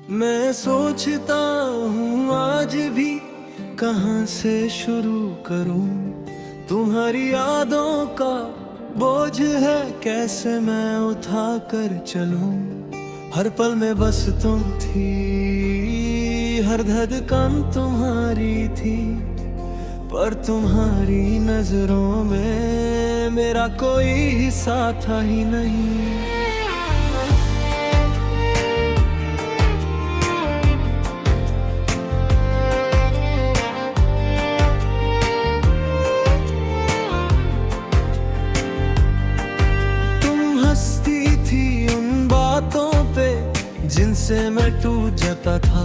मैं सोचता हूँ आज भी कहाँ से शुरू करूँ। तुम्हारी यादों का बोझ है कैसे मैं उठा कर चलूँ। हर पल में बस तुम थी, हर धड़कन तुम्हारी थी, पर तुम्हारी नजरों में मेरा कोई हिस्सा था ही नहीं। जिनसे मैं टूट जाता था,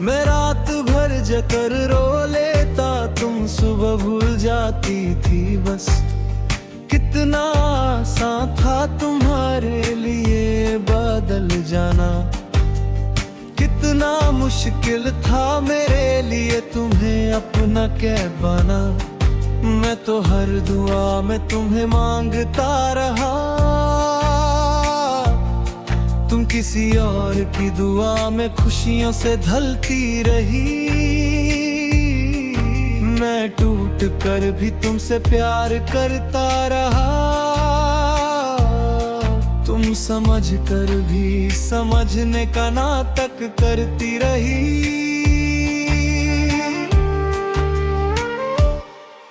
मैं रात भर जकर रो लेता, तुम सुबह भूल जाती थी। बस कितना आसान था तुम्हारे लिए बदल जाना, कितना मुश्किल था मेरे लिए तुम्हें अपना कहना। मैं तो हर दुआ में तुम्हें मांगता रहा, तुम किसी और की दुआ में खुशियों से ढलती रही। मैं टूट कर भी तुमसे प्यार करता रहा, तुम समझ कर भी समझने का नाटक करती रही।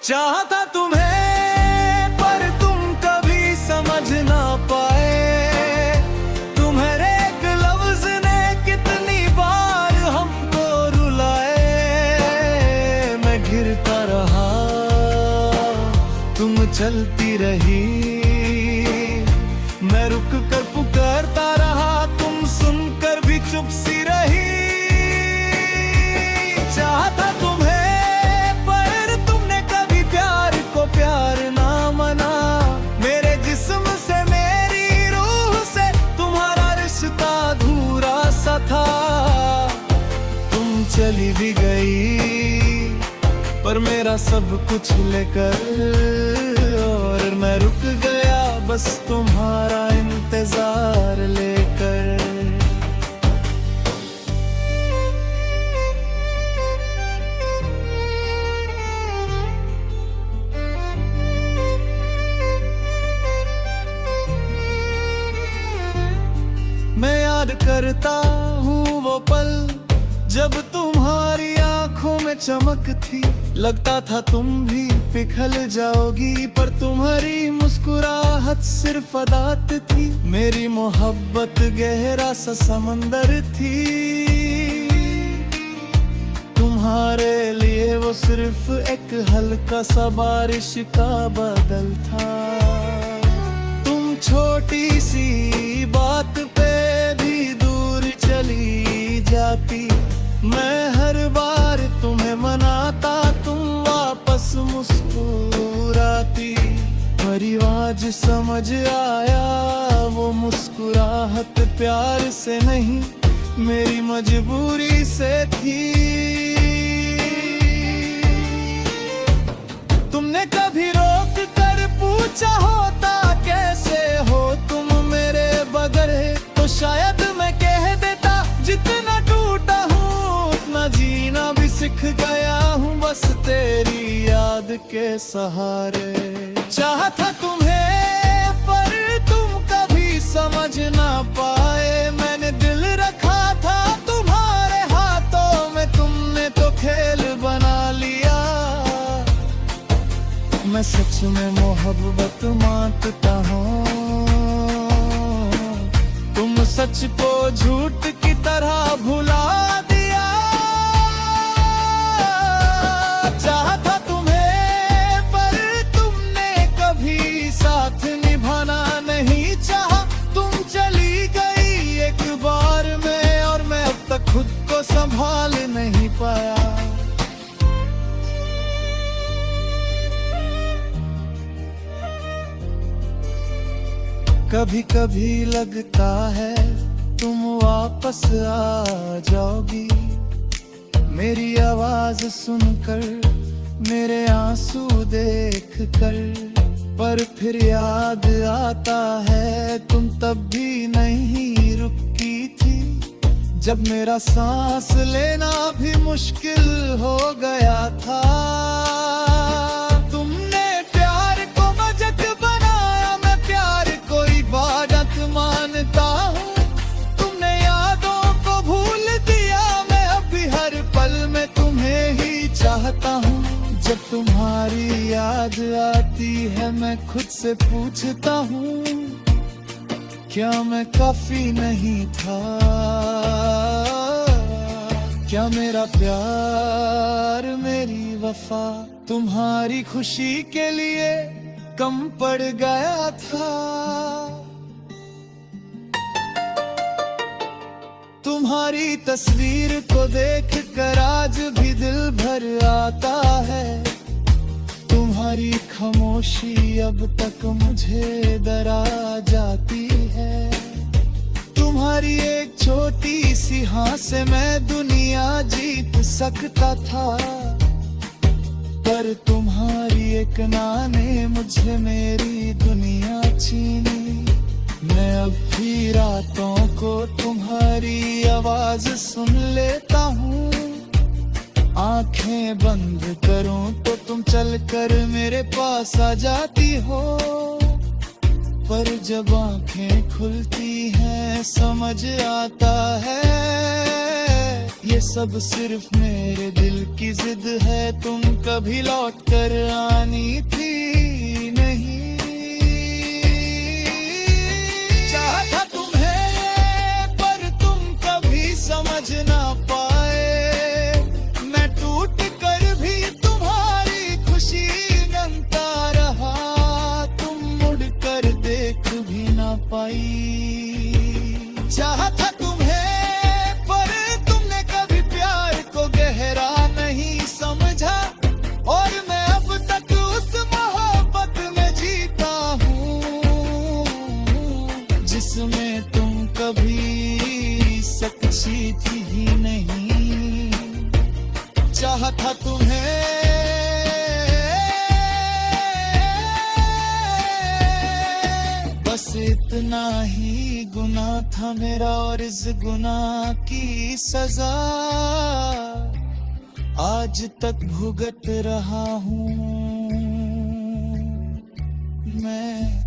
चाहता तुम्हें पर तुम कभी समझ ना पाए, चलती रही। मैं रुक कर पुकारता रहा, तुम सुनकर भी चुप सी रही। चाहता तुम्हें पर तुमने कभी प्यार को प्यार ना माना। मेरे जिस्म से मेरी रूह से तुम्हारा रिश्ता अधूरा सा था। तुम चली भी गई पर मेरा सब कुछ लेकर, और मैं रुक गया बस तुम्हारा इंतजार लेकर। मैं याद करता हूँ वो पल जब तुम्हारी आंखों में चमक थी। लगता था तुम भी पिघल जाओगी, पर तुम्हारी मुस्कुराहट सिर्फ अदात थी। मेरी मोहब्बत गहरा सा समंदर थी, तुम्हारे लिए वो सिर्फ एक हल्का सा बारिश का बादल था। तुम छोटी सी बात पे भी दूर चली जाती, मैं हर बार तुम्हें मनाता, तुम वापस मुस्कुराती। परिवाज समझ आया वो मुस्कुराहट प्यार से नहीं मेरी मजबूरी से थी। तुमने कभी रोक कर पूछा होता कैसे हो तुम मेरे बगैर, तो शायद मैं कह देता जितना टूटा हूँ जीना भी सीख गया हूँ बस तेरी याद के सहारे। चाहता तुम्हें पर तुम कभी समझ ना पाए, मैंने दिल रखा था तुम्हारे हाथों में, तुमने तो खेल बना लिया। मैं सच में मोहब्बत मांगता हूँ, तुम सच को झूठ की तरह भुला दिया। चाहता तुम्हें पर तुमने कभी साथ निभाना नहीं चाहा, तुम चली गई एक बार में और मैं अब तक खुद को संभाल नहीं पाया। कभी कभी लगता है तुम वापस आ जाओगी, मेरी आवाज सुनकर मेरे आंसू देख कर, पर फिर याद आता है तुम तब भी नहीं रुकी थी। जब मेरा सांस लेना भी मुश्किल हो गया था, तुमने प्यार को मजाक बनाया, मैं प्यार को इबादत मानता हूँ। तुमने यादों को भूल दिया, मैं अभी हर पल में तुम्हें ही चाहता हूँ। जब तुम्हारी याद आती है मैं खुद से पूछता हूँ, क्या मैं काफी नहीं था? क्या मेरा प्यार, मेरी वफा तुम्हारी खुशी के लिए कम पड़ गया था? तुम्हारी तस्वीर को देख कर आज भी दिल भर आता है। तुम्हारी खामोशी अब तक मुझे डरा जाती है। तुम्हारी एक छोटी सी हाँ से मैं दुनिया जीत सकता था, पर तुम्हारी एक ना ने मुझे मेरी दुनिया छीनी। मैं अब भी रातों को तुम्हारी आवाज सुन लेता हूँ। आंखें बंद करूं तो तुम चलकर मेरे पास आ जाती हो, पर जब आंखें खुलती हैं समझ आता है ये सब सिर्फ मेरे दिल की जिद है। तुम कभी लौट कर आनी थी नहीं। चाहा तुम्हें पर तुम कभी समझ ना पाए। मैं टूट कर भी तुम्हारी खुशी बनता रहा, तुम मुड़ कर देख भी ना पाई। चाहा था तुम्हें पर तुमने कभी प्यार को गहरा नहीं समझा, और मैं अब तक उस मोहब्बत में जीता हूँ जिसमें तुम कभी सच्ची थी ही नहीं। चाहा था तुम्हें बस इतना ही गुनाह था मेरा, और इस गुनाह की सजा आज तक भुगत रहा हूँ मैं।